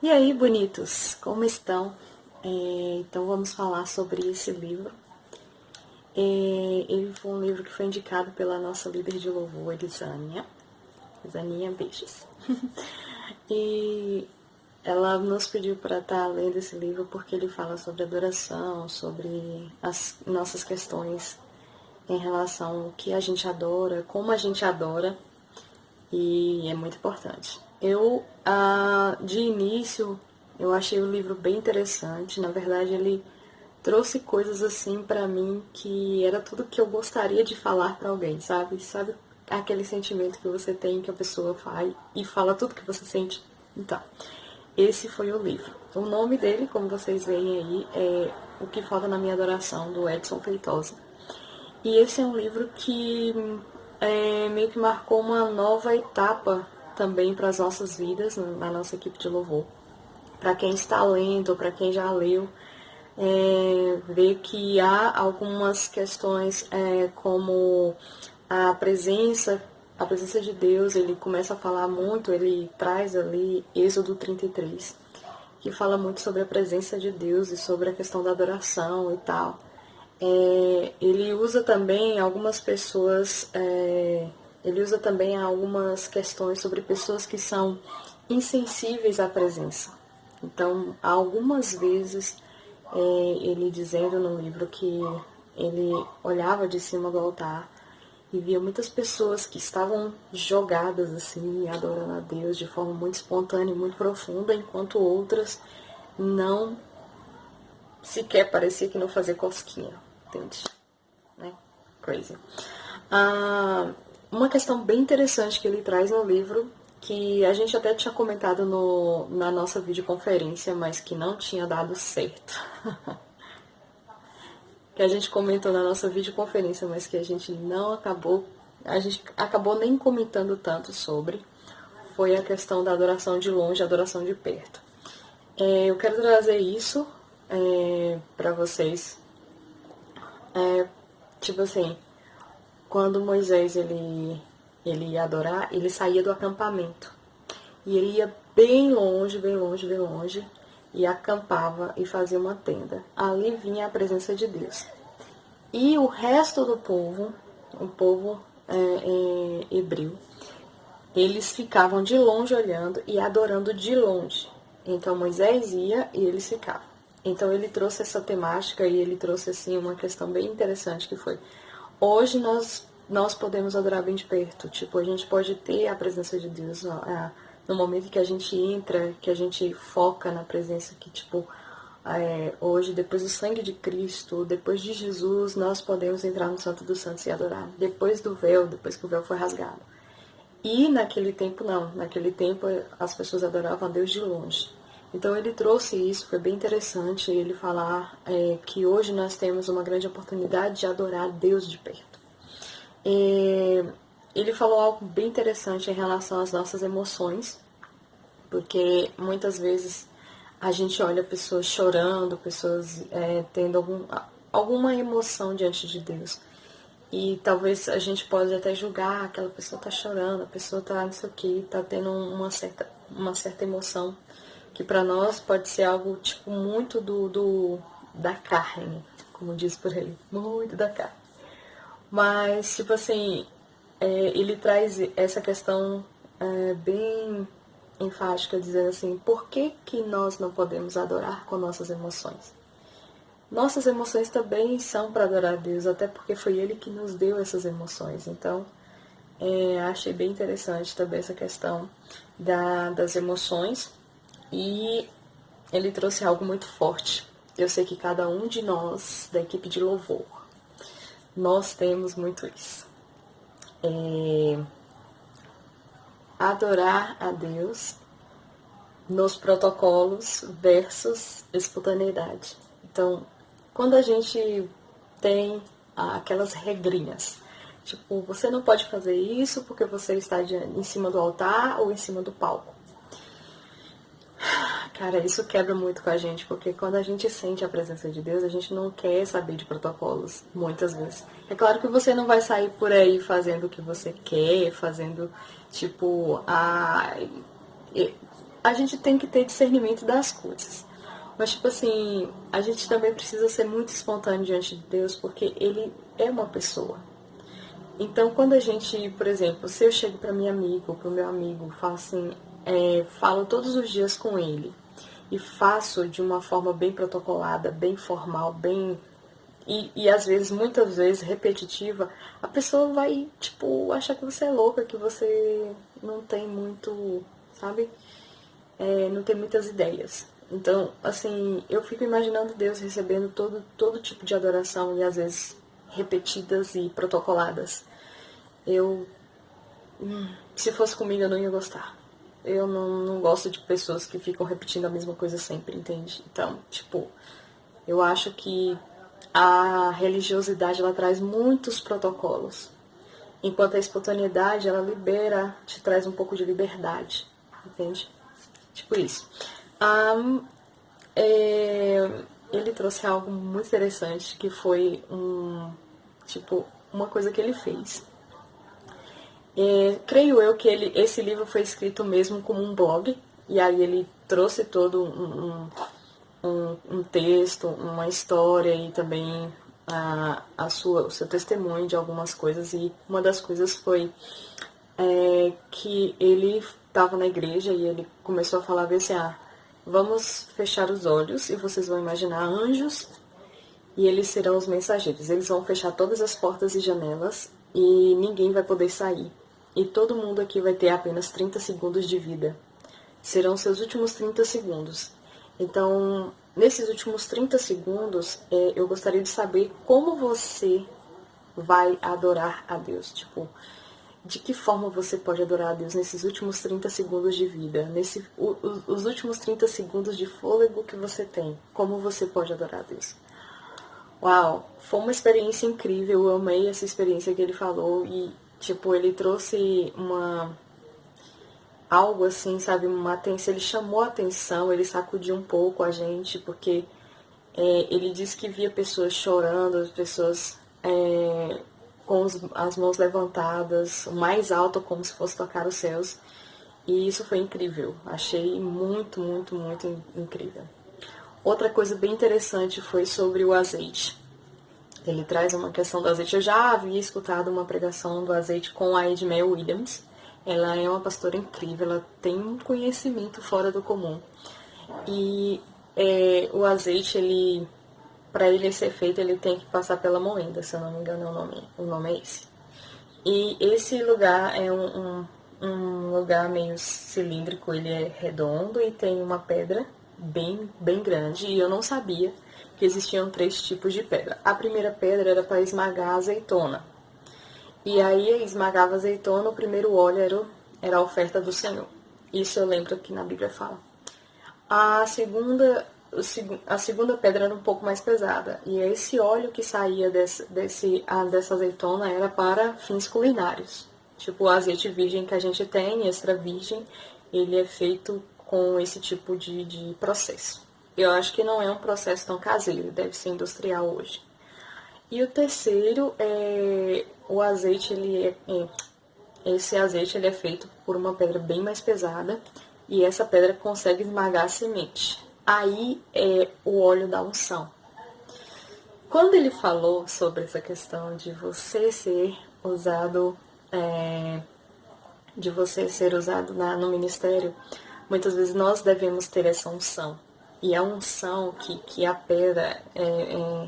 E aí, bonitos, como estão? Então vamos falar sobre esse livro. Ele foi um livro que foi indicado pela nossa líder de louvor, Elisaninha. Elisaninha, beijos. E ela nos pediu para estar lendo esse livro porque ele fala sobre adoração, sobre as nossas questões em relação ao que a gente adora, como a gente adora, e é muito importante. De início, eu achei o livro bem interessante. Na verdade, ele trouxe coisas assim pra mim que era tudo que eu gostaria de falar pra alguém, sabe? Sabe aquele sentimento que você tem que a pessoa faz e fala tudo que você sente? Então, esse foi o livro. O nome dele, como vocês veem aí, é O que Falta na Minha Adoração, do Edson Feitosa. E esse é um livro que meio que marcou uma nova etapa também para as nossas vidas, na nossa equipe de louvor. Para quem está lendo, para quem já leu, ver que há algumas questões como a presença de Deus. Ele começa a falar muito, ele traz ali Êxodo 33, que fala muito sobre a presença de Deus e sobre a questão da adoração e tal. Ele usa também algumas pessoas, ele usa também algumas questões sobre pessoas que são insensíveis à presença. Então, algumas vezes, ele dizendo no livro que ele olhava de cima do altar e via muitas pessoas que estavam jogadas assim, adorando a Deus de forma muito espontânea e muito profunda, enquanto outras não sequer parecia que não fazia cosquinha, entende? Né? Crazy. Uma questão bem interessante que ele traz no livro, que a gente até tinha comentado na nossa videoconferência, mas que não tinha dado certo. Que a gente comentou na nossa videoconferência, mas que a gente acabou nem comentando tanto sobre, foi a questão da adoração de longe e adoração de perto. Eu quero trazer isso para vocês. Tipo assim, quando Moisés ele ia adorar, ele saía do acampamento. E ele ia bem longe, bem longe, bem longe, e acampava e fazia uma tenda. Ali vinha a presença de Deus. E o resto do povo, o povo hebreu, eles ficavam de longe olhando e adorando de longe. Então Moisés ia e eles ficavam. Então ele trouxe essa temática e ele trouxe assim uma questão bem interessante que foi: hoje nós podemos adorar bem de perto. Tipo, a gente pode ter a presença de Deus no momento que a gente entra, que a gente foca na presença, que tipo, hoje, depois do sangue de Cristo, depois de Jesus, nós podemos entrar no Santo dos Santos e adorar. Depois do véu, depois que o véu foi rasgado. E naquele tempo não, naquele tempo as pessoas adoravam a Deus de longe. Então ele trouxe isso, foi bem interessante ele falar que hoje nós temos uma grande oportunidade de adorar a Deus de perto. Ele falou algo bem interessante em relação às nossas emoções, porque muitas vezes a gente olha pessoas chorando, pessoas tendo alguma emoção diante de Deus. E talvez a gente pode até julgar, aquela pessoa tá chorando, a pessoa tá não sei o que, tá tendo uma certa emoção, que para nós pode ser algo tipo muito da carne, como diz por aí, muito da carne. Mas, tipo assim, ele traz essa questão bem enfática, dizendo assim: por que nós não podemos adorar com nossas emoções? Nossas emoções também são para adorar a Deus, até porque foi Ele que nos deu essas emoções. Então, achei bem interessante também essa questão das emoções. E ele trouxe algo muito forte. Eu sei que cada um de nós, da equipe de louvor, nós temos muito isso. Adorar a Deus nos protocolos versus espontaneidade. Então, quando a gente tem aquelas regrinhas, tipo, você não pode fazer isso porque você está em cima do altar ou em cima do palco. Cara, isso quebra muito com a gente, porque quando a gente sente a presença de Deus, a gente não quer saber de protocolos, muitas vezes. É claro que você não vai sair por aí fazendo o que você quer, fazendo, tipo, a gente tem que ter discernimento das coisas. Mas, tipo assim, a gente também precisa ser muito espontâneo diante de Deus, porque Ele é uma pessoa. Então, quando a gente, por exemplo, se eu chego para minha amiga ou para o meu amigo, falo assim, falo todos os dias com ele e faço de uma forma bem protocolada, bem formal, bem e às vezes, muitas vezes, repetitiva, a pessoa vai, tipo, achar que você é louca, que você não tem muito, sabe? Não tem muitas ideias. Então, assim, eu fico imaginando Deus recebendo todo tipo de adoração e às vezes repetidas e protocoladas. Eu, se fosse comigo, eu não ia gostar. Eu não gosto de pessoas que ficam repetindo a mesma coisa sempre, entende? Então, tipo, eu acho que a religiosidade, ela traz muitos protocolos. Enquanto a espontaneidade, ela libera, te traz um pouco de liberdade, entende? Tipo isso. Ele trouxe algo muito interessante, que foi uma coisa que ele fez. Creio eu que esse livro foi escrito mesmo como um blog, e aí ele trouxe todo um texto, uma história e também o seu testemunho de algumas coisas. E uma das coisas foi que ele estava na igreja e ele começou a falar assim, vamos fechar os olhos e vocês vão imaginar anjos e eles serão os mensageiros. Eles vão fechar todas as portas e janelas e ninguém vai poder sair. E todo mundo aqui vai ter apenas 30 segundos de vida. Serão seus últimos 30 segundos. Então, nesses últimos 30 segundos, eu gostaria de saber como você vai adorar a Deus. Tipo, de que forma você pode adorar a Deus nesses últimos 30 segundos de vida, os últimos 30 segundos de fôlego que você tem, como você pode adorar a Deus. Uau, foi uma experiência incrível, eu amei essa experiência que ele falou e, tipo, ele trouxe algo assim, sabe, uma atenção, ele chamou a atenção, ele sacudiu um pouco a gente, porque ele disse que via pessoas chorando, as pessoas com as mãos levantadas, o mais alto, como se fosse tocar os céus. E isso foi incrível. Achei muito, muito, muito incrível. Outra coisa bem interessante foi sobre o azeite. Ele traz uma questão do azeite. Eu já havia escutado uma pregação do azeite com a Edmé Williams. Ela é uma pastora incrível, ela tem um conhecimento fora do comum. E o azeite, para ele ser feito, ele tem que passar pela moenda, se eu não me engano, o nome é esse. E esse lugar é um lugar meio cilíndrico, ele é redondo e tem uma pedra bem, bem grande. E eu não sabia que existiam 3 tipos de pedra. A primeira pedra era para esmagar a azeitona. E aí esmagava a azeitona, o primeiro óleo era a oferta do Senhor. Isso eu lembro que na Bíblia fala. A segunda pedra era um pouco mais pesada. E esse óleo que saía dessa azeitona era para fins culinários. Tipo o azeite virgem que a gente tem, extra virgem, ele é feito com esse tipo de processo. Eu acho que não é um processo tão caseiro, deve ser industrial hoje. E o terceiro o azeite, esse azeite ele é feito por uma pedra bem mais pesada e essa pedra consegue esmagar a semente. Aí é o óleo da unção. Quando ele falou sobre essa questão de você ser usado, no ministério, muitas vezes nós devemos ter essa unção. E a unção que a pedra é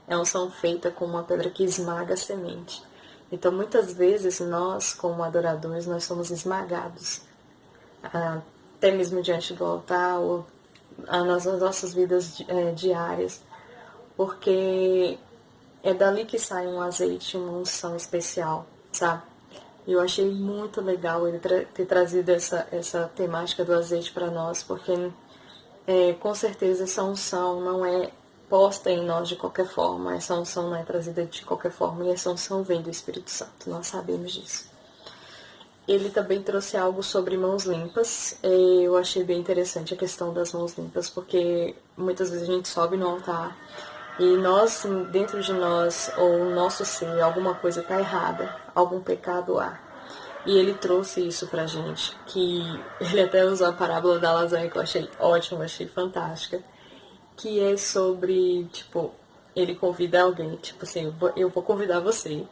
a unção feita com uma pedra que esmaga a semente. Então, muitas vezes, nós, como adoradores, nós somos esmagados, até mesmo diante do altar, ou nas nossas vidas diárias, porque é dali que sai um azeite, uma unção especial, sabe? Eu achei muito legal ele ter trazido essa temática do azeite para nós, porque com certeza essa unção não é posta em nós de qualquer forma, essa unção não é trazida de qualquer forma, e essa unção vem do Espírito Santo, nós sabemos disso. Ele também trouxe algo sobre mãos limpas. Eu achei bem interessante a questão das mãos limpas, porque muitas vezes a gente sobe no altar e nós, dentro de nós, ou o nosso ser, alguma coisa está errada, algum pecado há. E ele trouxe isso pra gente, que ele até usou a parábola da lasanha, que eu achei ótima, achei fantástica, que é sobre, tipo, ele convida alguém, tipo assim, eu vou convidar você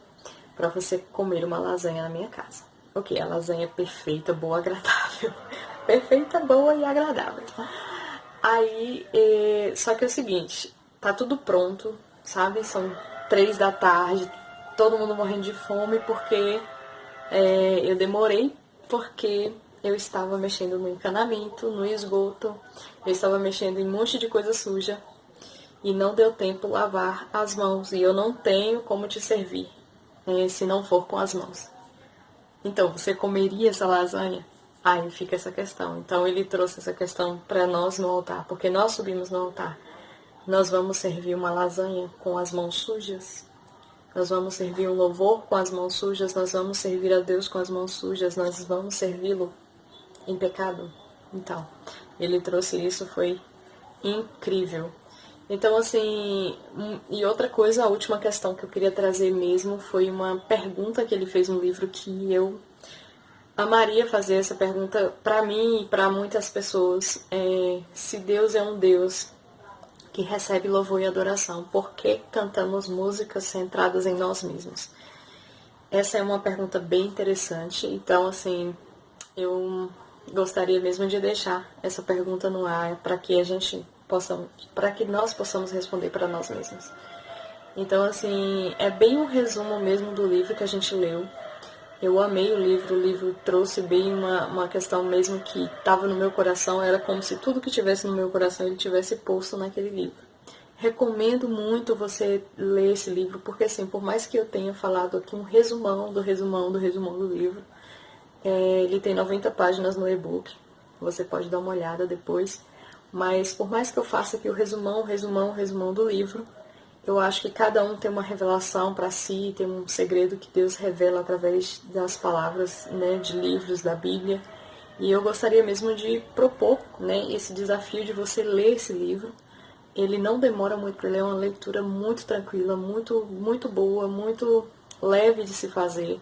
pra você comer uma lasanha na minha casa. Ok, a lasanha é perfeita, boa, agradável. Perfeita, boa e agradável. Aí, só que é o seguinte, tá tudo pronto, sabe? São 3 da tarde, todo mundo morrendo de fome porque eu demorei porque eu estava mexendo no encanamento, no esgoto, eu estava mexendo em um monte de coisa suja e não deu tempo lavar as mãos e eu não tenho como te servir se não for com as mãos. Então, você comeria essa lasanha? Aí fica essa questão. Então, ele trouxe essa questão para nós no altar, porque nós subimos no altar. Nós vamos servir uma lasanha com as mãos sujas? Nós vamos servir um louvor com as mãos sujas? Nós vamos servir a Deus com as mãos sujas? Nós vamos servi-lo em pecado? Então, ele trouxe isso, foi incrível. Então, assim, e outra coisa, a última questão que eu queria trazer mesmo foi uma pergunta que ele fez no livro que eu amaria fazer essa pergunta para mim e para muitas pessoas. Se Deus é um Deus que recebe louvor e adoração, por que cantamos músicas centradas em nós mesmos? Essa é uma pergunta bem interessante. Então, assim, eu gostaria mesmo de deixar essa pergunta no ar para que a gente possa, para que nós possamos responder para nós mesmos. Então, assim, é bem um resumo mesmo do livro que a gente leu. Eu amei o livro trouxe bem uma questão mesmo que estava no meu coração, era como se tudo que tivesse no meu coração ele tivesse posto naquele livro. Recomendo muito você ler esse livro, porque assim, por mais que eu tenha falado aqui um resumão do livro, ele tem 90 páginas no e-book, você pode dar uma olhada depois, mas por mais que eu faça aqui o resumão do livro, eu acho que cada um tem uma revelação para si, tem um segredo que Deus revela através das palavras, né, de livros da Bíblia. E eu gostaria mesmo de propor, né, esse desafio de você ler esse livro. Ele não demora muito para ler, é uma leitura muito tranquila, muito boa, muito leve de se fazer.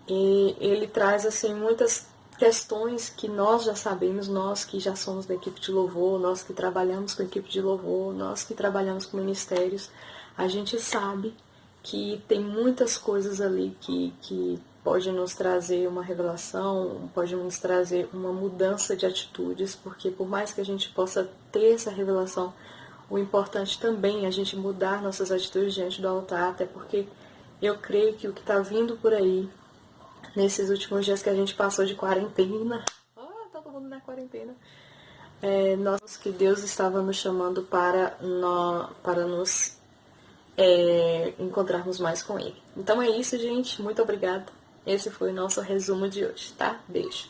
E ele traz assim muitas questões que nós já sabemos, nós que já somos da equipe de louvor, nós que trabalhamos com equipe de louvor, nós que trabalhamos com ministérios, a gente sabe que tem muitas coisas ali que pode nos trazer uma revelação, pode nos trazer uma mudança de atitudes, porque por mais que a gente possa ter essa revelação, o importante também é a gente mudar nossas atitudes diante do altar, até porque eu creio que o que está vindo por aí, nesses últimos dias que a gente passou de quarentena, todo mundo na quarentena, nós que Deus estava nos chamando para nos encontrarmos mais com Ele. Então é isso, gente. Muito obrigada. Esse foi o nosso resumo de hoje, tá? Beijo.